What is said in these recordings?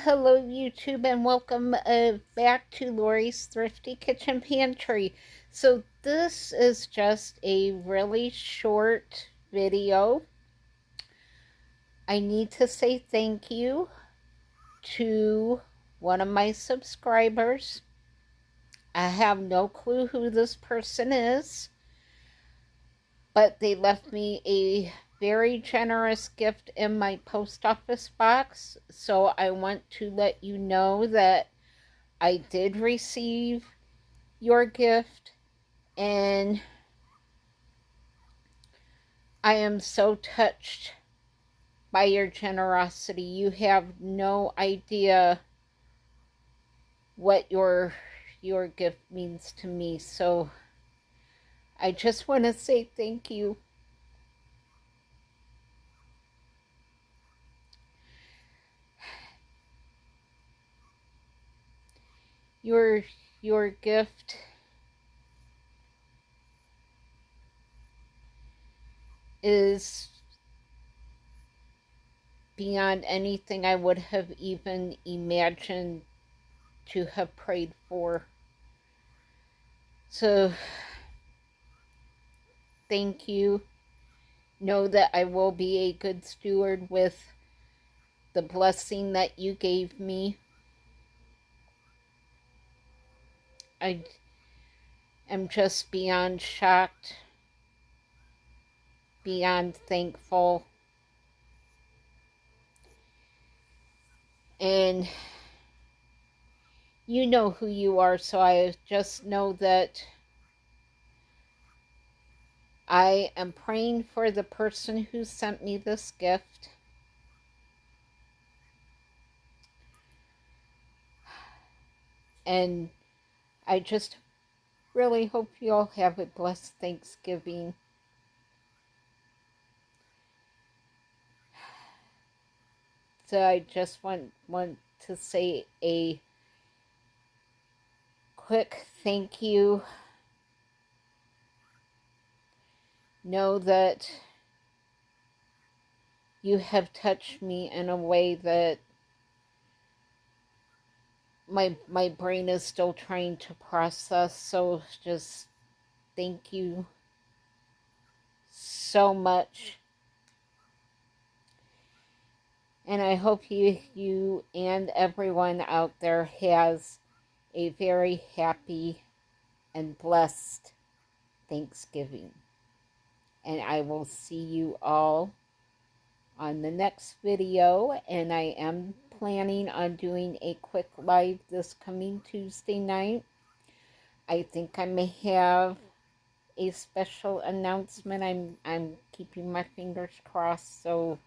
Hello YouTube, and welcome back to Lori's Thrifty Kitchen Pantry. So this is just a really short video. I need to say thank you to one of my subscribers. I have no clue who this person is, but they left me a very generous gift in my post office box. So I want to let you know that I did receive your gift, and I am so touched by your generosity. You have no idea what your gift means to me. So I just want to say thank you. Your gift is beyond anything I would have even imagined to have prayed for. So thank you. Know that I will be a good steward with the blessing that you gave me. I am just beyond shocked, beyond thankful. And you know who you are, so I just know that I am praying for the person who sent me this gift. And I just really hope you all have a blessed Thanksgiving. So I just want to say a quick thank you. Know that you have touched me in a way that my brain is still trying to process. So just thank you so much. And I hope you and everyone out there has a very happy and blessed Thanksgiving. And I will see you all on the next video. And I am planning on doing a quick live this coming Tuesday night. I think I may have a special announcement. I'm keeping my fingers crossed, so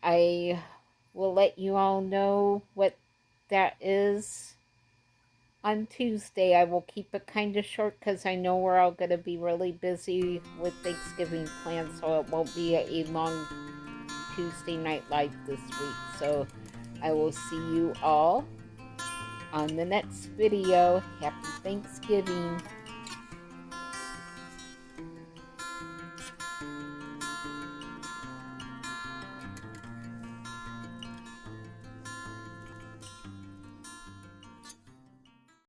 I will let you all know what that is on Tuesday. I will keep it kind of short because I know we're all going to be really busy with Thanksgiving plans, so it won't be a long Tuesday night live this week. So I will see you all on the next video. Happy Thanksgiving.